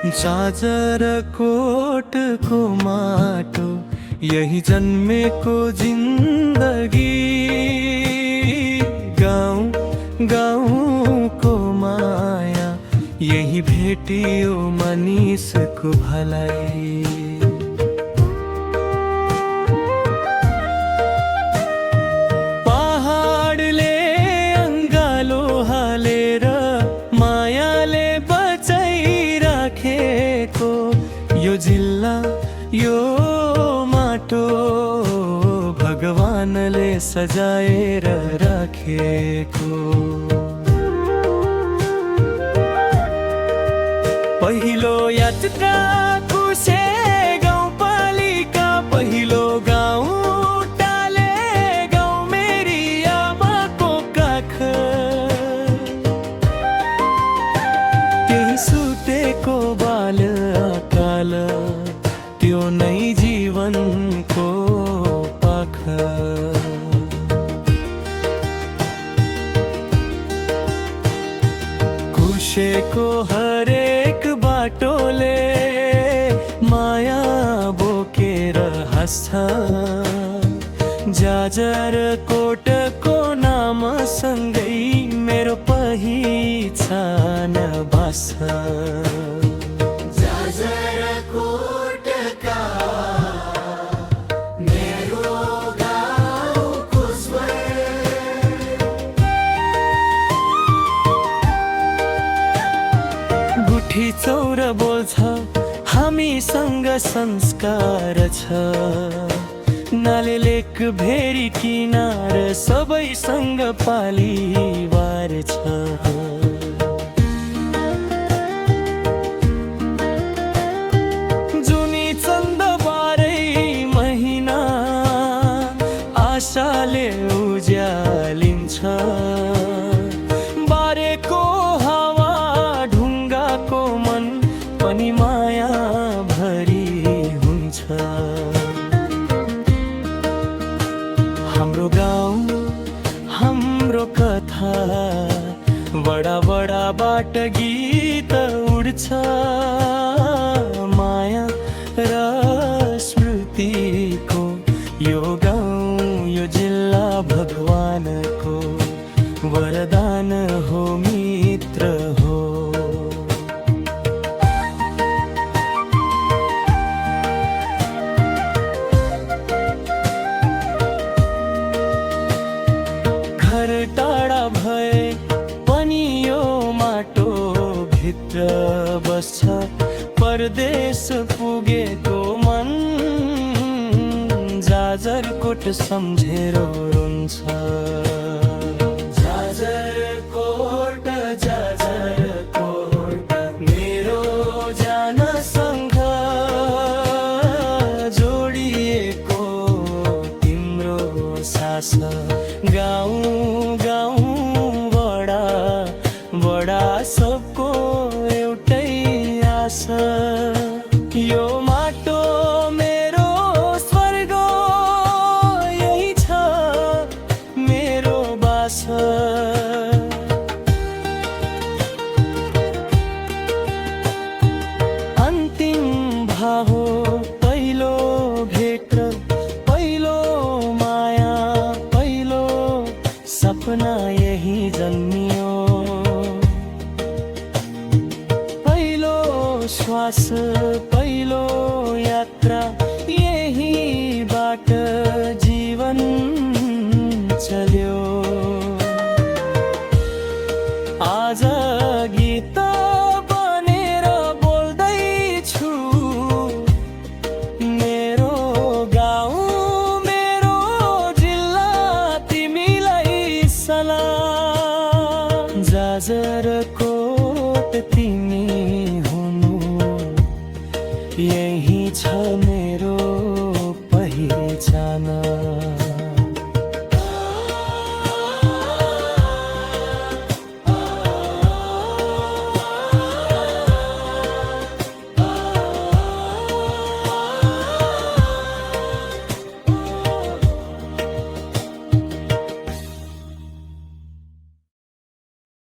जाजरकोट को माटो यही जन्मेको जिन्दगी, गाउँ गाउँको माया यही भेटियो मानिसको भलाइ। पहाडले अङ्गालो हालेर मायाले बचाइराखेको यो जिल्ला यो माटो भगवानले सजाएर राखेको। पहिलो यात्रा कुसे गाउँपालिका, पहिलो गाउँ टाले गाउँ मेरी आमाको काख। त्यही सुतेको बाल अकाल त्यो नै जीवनको पाख। खुसेको हरेक बाटोले माया बोकेर हाँस्छ। जाजरकोटको नामसँगै मेरो पहिचान बस्छ। गुठी चौर बोल्छ हामीसँग संस्कार छ। नाले लेक भेरी किनार सबैसँग पालिवार छ। जुनी चन्द बाह्रै महिना आशाले उज्यालिन्छ। बारेको हावा ढुङ्गाको मन पनि माया भरी हुन्छ। हाम्रो गाउँ हाम्रो कथा बडा बडा बाट गीत उड्छ। माया र स्मृतिको यो गाउँ यो जिल्ला भगवानको वरदान हो मित्र हो। घर टाढा भए पनि यो माटो भित्र बस्छ। परदेश पुगेको मन जाजरकोट सम्झेर रुन्छ। जाजरकोट जाजरकोट मेरो जानसँग जोडिएको तिम्रो सास। गाउँ गाउँ बडा बडा सबको एउटै आशा। यो माटो मेरो स्वर्ग यही छ मेरो बास। अन्तिम भाव हो पहिलो भेट, पहिलो माया, पहिलो सपना यही जन्मियो। पहिलो श्वास पहिलो यात्रा यही बाट जीवन चल्यो। आज गीत बनेर बोल्दैछु मेरो गाउँ मेरो जिल्ला तिमीलाई सलाम। जाजरकोट तिमी हुनु यही छ मेरो पहिचान।